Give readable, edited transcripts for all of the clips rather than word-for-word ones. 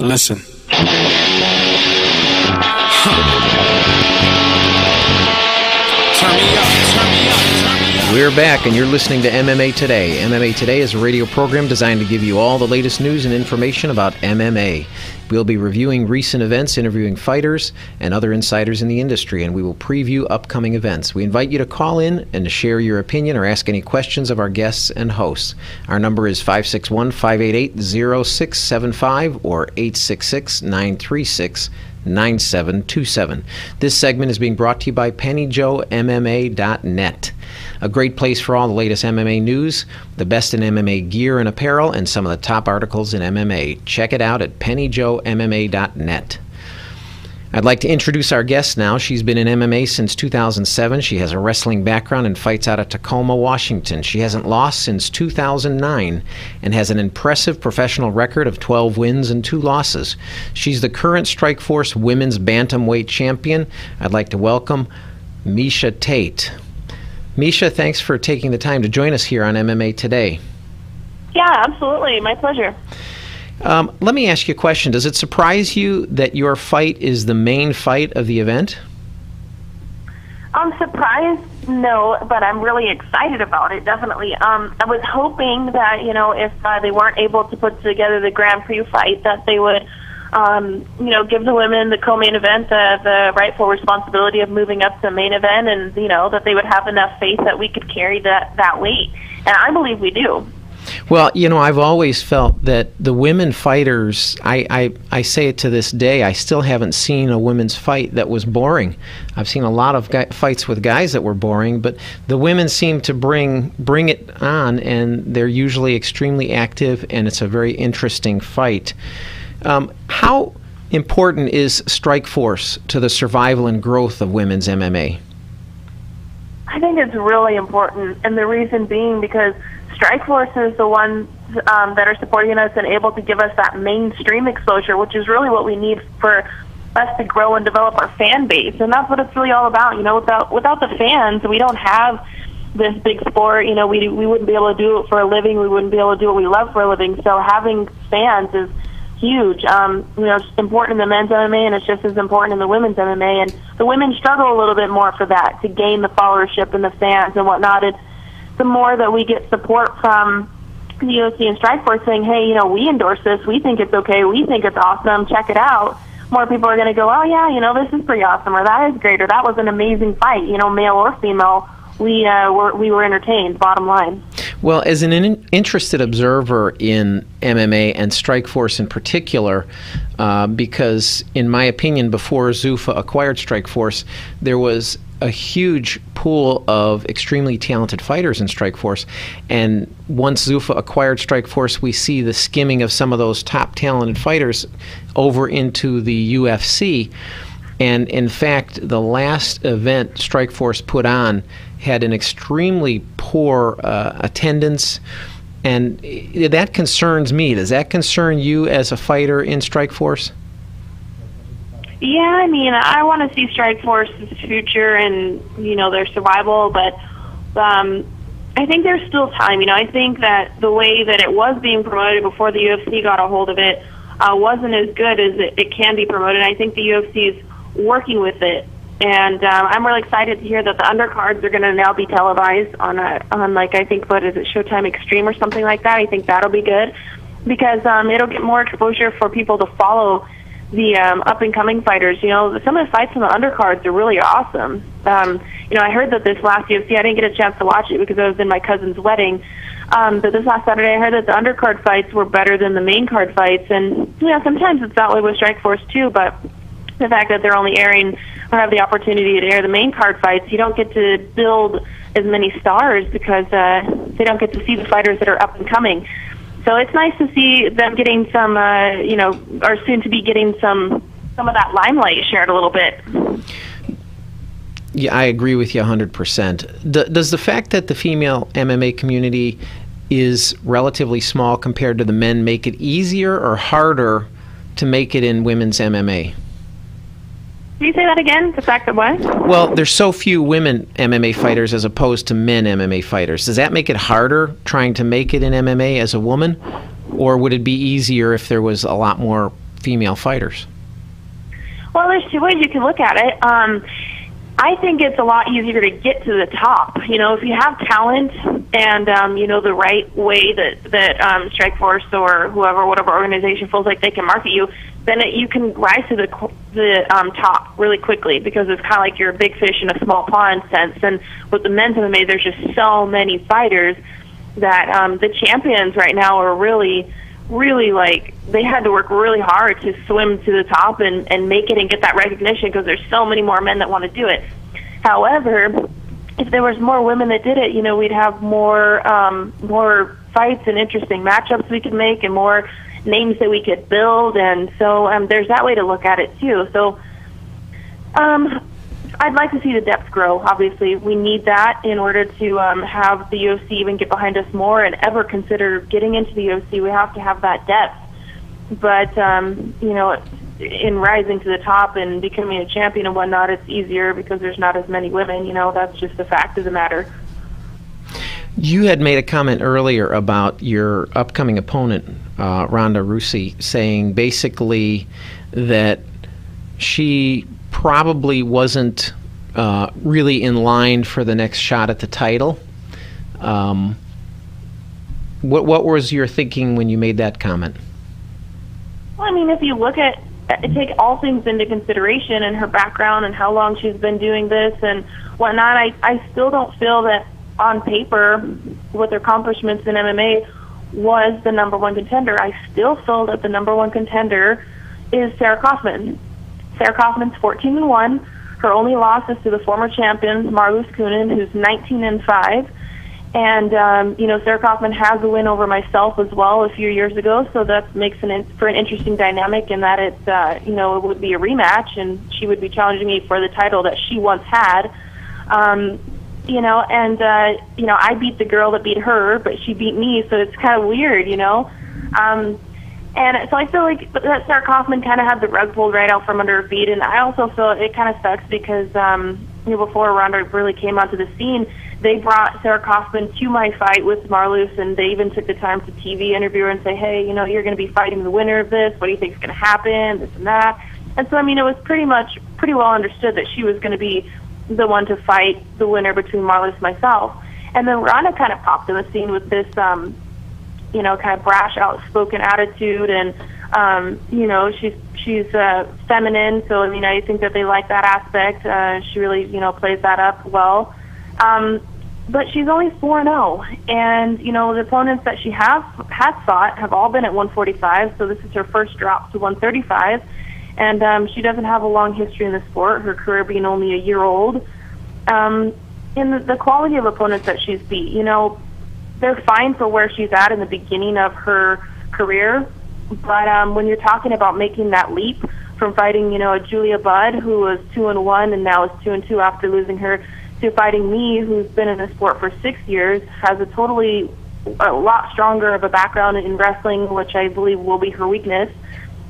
Listen. Turn me up, turn me up, turn me up. We're back, and you're listening to MMA Today. MMA Today is a radio program designed to give you all the latest news and information about MMA. We'll be reviewing recent events, interviewing fighters and other insiders in the industry, and we will preview upcoming events. We invite you to call in and to share your opinion or ask any questions of our guests and hosts. Our number is 561-588-0675 or 866-936-9727. This segment is being brought to you by PennyJoeMMA.net, a great place for all the latest MMA news, the best in MMA gear and apparel, and some of the top articles in MMA. Check it out at PennyJoeMMA.net. I'd like to introduce our guest now. She's been in MMA since 2007. She has a wrestling background and fights out of Tacoma, Washington. She hasn't lost since 2009 and has an impressive professional record of 12 wins and 2 losses. She's the current Strikeforce Women's Bantamweight Champion. I'd like to welcome Miesha Tate. Miesha, thanks for taking the time to join us here on MMA Today. Yeah, absolutely. My pleasure. Let me ask you a question. Does it surprise you that your fight is the main fight of the event? I'm surprised, no, but I'm really excited about it, definitely. I was hoping that, if they weren't able to put together the Grand Prix fight, that they would, give the women the co-main event the rightful responsibility of moving up to the main event, and, that they would have enough faith that we could carry that weight. And I believe we do. Well, I've always felt that the women fighters, I say it to this day, I still haven't seen a women's fight that was boring. I've seen a lot of fights with guys that were boring, but the women seem to bring it on, and they're usually extremely active, and it's a very interesting fight. How important is Strikeforce to the survival and growth of women's MMA? I think it's really important, and the reason being because Strikeforce is the ones that are supporting us and able to give us that mainstream exposure, which is really what we need for us to grow and develop our fan base. And that's what it's really all about. Without the fans, we don't have this big sport. We wouldn't be able to do it for a living. We wouldn't be able to do what we love for a living. So having fans is huge. It's important in the men's MMA, and it's just as important in the women's MMA. And the women struggle a little bit more for that, to gain the followership and the fans and whatnot. And the more that we get support from the UFC and Strikeforce saying, hey, we endorse this, we think it's okay, we think it's awesome, check it out, more people are going to go, oh, yeah, this is pretty awesome, or that is great, or that was an amazing fight, male or female. We were entertained, bottom line. Well, as an interested observer in MMA and Strikeforce in particular, because in my opinion, before Zuffa acquired Strikeforce, there was a huge pool of extremely talented fighters in Strikeforce, and once Zuffa acquired Strikeforce, we see the skimming of some of those top talented fighters over into the UFC. And in fact, the last event Strikeforce put on had an extremely poor attendance, and that concerns me. Does that concern you as a fighter in Strikeforce? Yeah, I want to see Strikeforce's future and, their survival, but I think there's still time. I think that the way that it was being promoted before the UFC got a hold of it wasn't as good as it can be promoted. I think the UFC is working with it, and I'm really excited to hear that the undercards are going to now be televised on like, I think, what is it, Showtime Extreme or something like that. I think that'll be good because it'll get more exposure for people to follow the up-and-coming fighters. Some of the fights on the undercards are really awesome. I heard that this last UFC, I didn't get a chance to watch it because I was in my cousin's wedding, but this last Saturday I heard that the undercard fights were better than the main card fights, and sometimes it's that way with Strikeforce too, but the fact that they're only airing or have the opportunity to air the main card fights, you don't get to build as many stars because they don't get to see the fighters that are up-and-coming. So it's nice to see them getting some, or soon to be getting some of that limelight shared a little bit. Yeah, I agree with you 100%. Does the fact that the female MMA community is relatively small compared to the men make it easier or harder to make it in women's MMA? Can you say that again? The fact that what? Well, there's so few women MMA fighters as opposed to men MMA fighters. Does that make it harder trying to make it in MMA as a woman? Or would it be easier if there was a lot more female fighters? Well, there's two ways you can look at it. I think it's a lot easier to get to the top. You know, if you have talent and you know, the right way that Strikeforce or whatever organization feels like they can market you, then you can rise to the top really quickly, because it's kind of like you're a big fish in a small pond sense. And with the men's MMA, there's just so many fighters that the champions right now are really, like, they had to work really hard to swim to the top and make it and get that recognition, because there's so many more men that want to do it. However, if there was more women that did it, you know, we'd have more fights and interesting matchups we could make, and more names that we could build. And so there's that way to look at it too. So I'd like to see the depth grow. Obviously, we need that in order to have the UFC even get behind us more and ever consider getting into the UFC. We have to have that depth. But, you know, in rising to the top and becoming a champion and whatnot, it's easier because there's not as many women. You know, that's just the fact of the matter. You had made a comment earlier about your upcoming opponent, Ronda Rousey, saying basically that she probably wasn't really in line for the next shot at the title. What was your thinking when you made that comment? Well, I mean, if you look at take all things into consideration and her background and how long she's been doing this and whatnot, I still don't feel that on paper, with her accomplishments in MMA, was the #1 contender. I still feel that the #1 contender is Sarah Kaufman. Sarah Kaufman's 14-1. Her only loss is to the former champion, Marloes Coenen, who's 19-5. And, you know, Sarah Kaufman has a win over myself as well a few years ago, so that makes for an interesting dynamic in that it's, you know, it would be a rematch, and she would be challenging me for the title that she once had. You know, and, you know, I beat the girl that beat her, but she beat me, so it's kind of weird, you know. And so I feel like that Sarah Kaufman kind of had the rug pulled right out from under her feet, and I also feel it kind of sucks because, you know, before Ronda really came onto the scene, they brought Sarah Kaufman to my fight with Marloes, and they even took the time to TV interview her and say, hey, you know, you're going to be fighting the winner of this. What do you think is going to happen? This and that. And so, I mean, it was pretty well understood that she was going to be the one to fight the winner between Marloes and myself. And then Ronda kind of popped in the scene with this, you know, kind of brash, outspoken attitude, and you know, she's feminine. So I mean, I think that they like that aspect. She really, you know, plays that up well. But she's only 4-0, and you know, the opponents that she has fought have all been at 145. So this is her first drop to 135, and she doesn't have a long history in the sport. Her career being only a year old. And the quality of opponents that she's beat, you know, they're fine for where she's at in the beginning of her career, but when you're talking about making that leap from fighting, you know, a Julia Budd, who was 2-1 and now is 2-2 after losing her, to fighting me, who's been in the sport for 6 years, has a lot stronger of a background in wrestling, which I believe will be her weakness,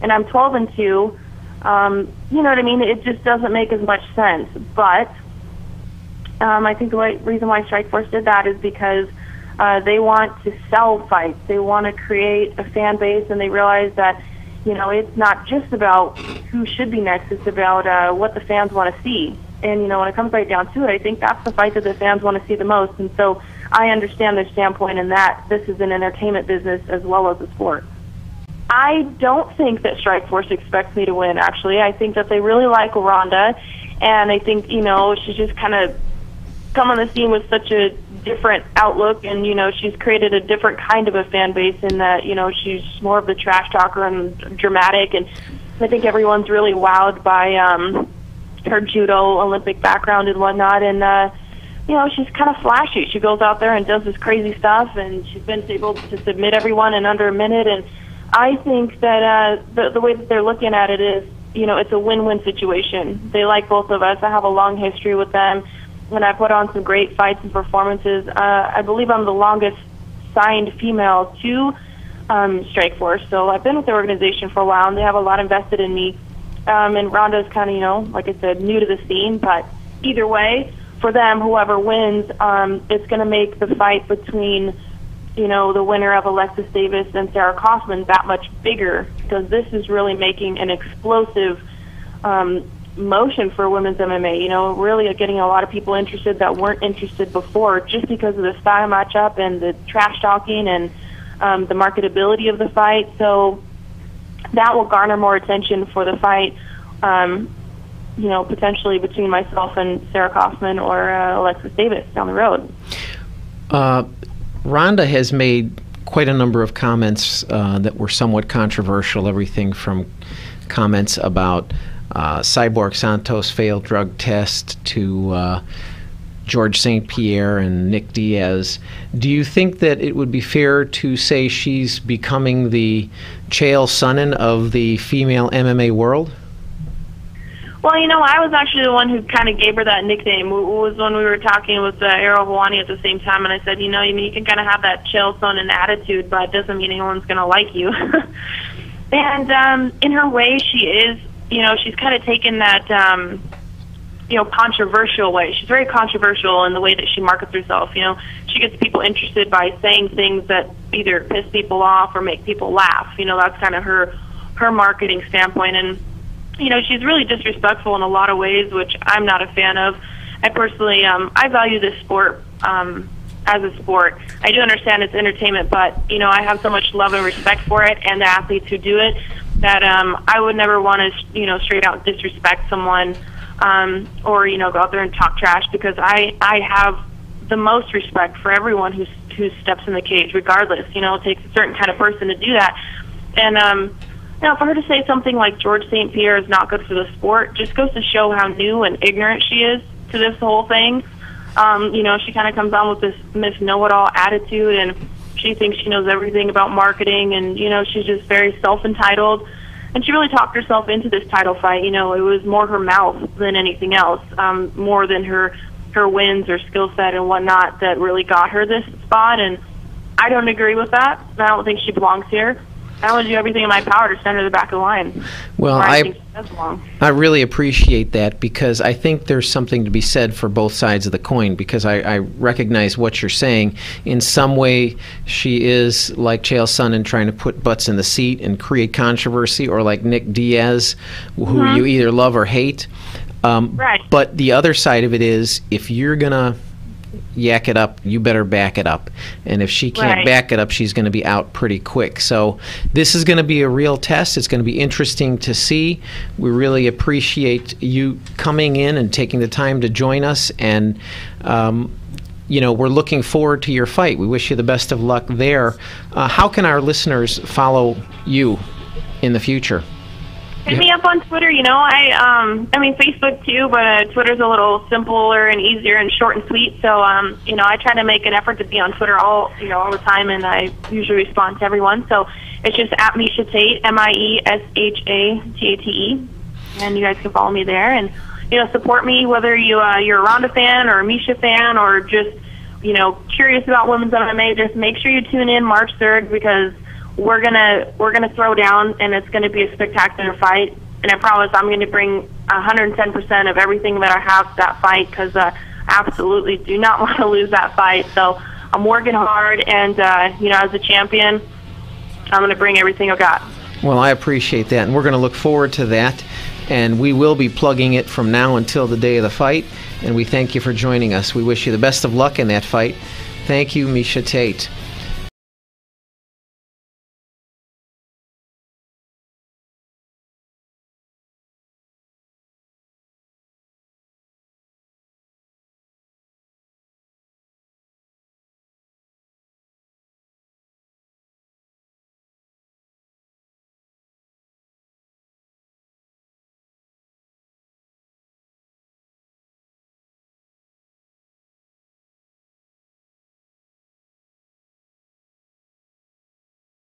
and I'm 12-2. You know what I mean? It just doesn't make as much sense. But I think the reason why Strikeforce did that is because they want to sell fights. They want to create a fan base, and they realize that, you know, it's not just about who should be next. It's about what the fans want to see. And, you know, when it comes right down to it, I think that's the fight that the fans want to see the most. And so I understand their standpoint in that this is an entertainment business as well as a sport. I don't think that Strikeforce expects me to win, actually. I think that they really like Ronda, and I think, you know, she's just kind of come on the scene with such a different outlook, and, you know, she's created a different kind of a fan base in that, you know, she's more of the trash talker and dramatic, and I think everyone's really wowed by her judo Olympic background and whatnot, and you know, she's kind of flashy. She goes out there and does this crazy stuff, and she's been able to submit everyone in under a minute, and I think that the way that they're looking at it is, you know, it's a win-win situation. They like both of us. I have a long history with them, and I put on some great fights and performances. I believe I'm the longest signed female to Strikeforce, so I've been with the organization for a while, and they have a lot invested in me. And Ronda's kind of, you know, like I said, new to the scene, but either way, for them, whoever wins, it's going to make the fight between the winner of Alexis Davis and Sarah Kaufman that much bigger, because this is really making an explosive motion for women's MMA. Really getting a lot of people interested that weren't interested before, just because of the style matchup and the trash talking and the marketability of the fight. So that will garner more attention for the fight, potentially between myself and Sarah Kaufman or Alexis Davis down the road. Ronda has made quite a number of comments that were somewhat controversial, everything from comments about Cyborg Santos' failed drug test to George St. Pierre and Nick Diaz. Do you think that it would be fair to say she's becoming the Chael Sonnen of the female MMA world? Well, I was actually the one who kind of gave her that nickname. It was when we were talking with Errol Hawani at the same time, and I said, you can kind of have that Chael Sonnen attitude, but it doesn't mean anyone's going to like you. And in her way, she is, she's kind of taken that, controversial way. She's very controversial in the way that she markets herself. She gets people interested by saying things that either piss people off or make people laugh. That's kind of her marketing standpoint. And she's really disrespectful in a lot of ways, which I'm not a fan of. I personally, I value this sport as a sport. I do understand it's entertainment, but, I have so much love and respect for it and the athletes who do it that I would never want to, straight out disrespect someone or, go out there and talk trash, because I have the most respect for everyone who steps in the cage, regardless. It takes a certain kind of person to do that. And, for her to say something like George St. Pierre is not good for the sport just goes to show how new and ignorant she is to this whole thing. She kind of comes on with this Miss Know-It-All attitude, and she thinks she knows everything about marketing, and, she's just very self-entitled. And she really talked herself into this title fight. It was more her mouth than anything else, more than her wins or skill set and whatnot that really got her this spot. And I don't agree with that. I don't think she belongs here. I want to do everything in my power to send her to the back of the line. Well, I really appreciate that, because I think there's something to be said for both sides of the coin, because I recognize what you're saying. In some way, she is like Chael Sonnen, trying to put butts in the seat and create controversy, or like Nick Diaz, who you either love or hate. Right. But the other side of it is, if you're going to yak it up, you better back it up. And if she can't back it up, she's going to be out pretty quick. So this is going to be a real test. It's going to be interesting to see. We really appreciate you coming in and taking the time to join us. And we're looking forward to your fight. We wish you the best of luck there. How can our listeners follow you in the future? Hit me up on Twitter. Facebook too, but Twitter's a little simpler and easier and short and sweet. So, I try to make an effort to be on Twitter all the time, and I usually respond to everyone. So it's just at Miesha Tate, MIESHATATE, and you guys can follow me there and support me, whether you're a Ronda fan or a Miesha fan or just curious about women's MMA. Just make sure you tune in March 3rd, because we're gonna throw down, and it's gonna be a spectacular fight. And I promise I'm gonna bring 110% of everything that I have to that fight, because I absolutely do not want to lose that fight. So I'm working hard, and as a champion, I'm gonna bring everything I've got. Well, I appreciate that, and we're gonna look forward to that. And we will be plugging it from now until the day of the fight. And we thank you for joining us. We wish you the best of luck in that fight. Thank you, Miesha Tate.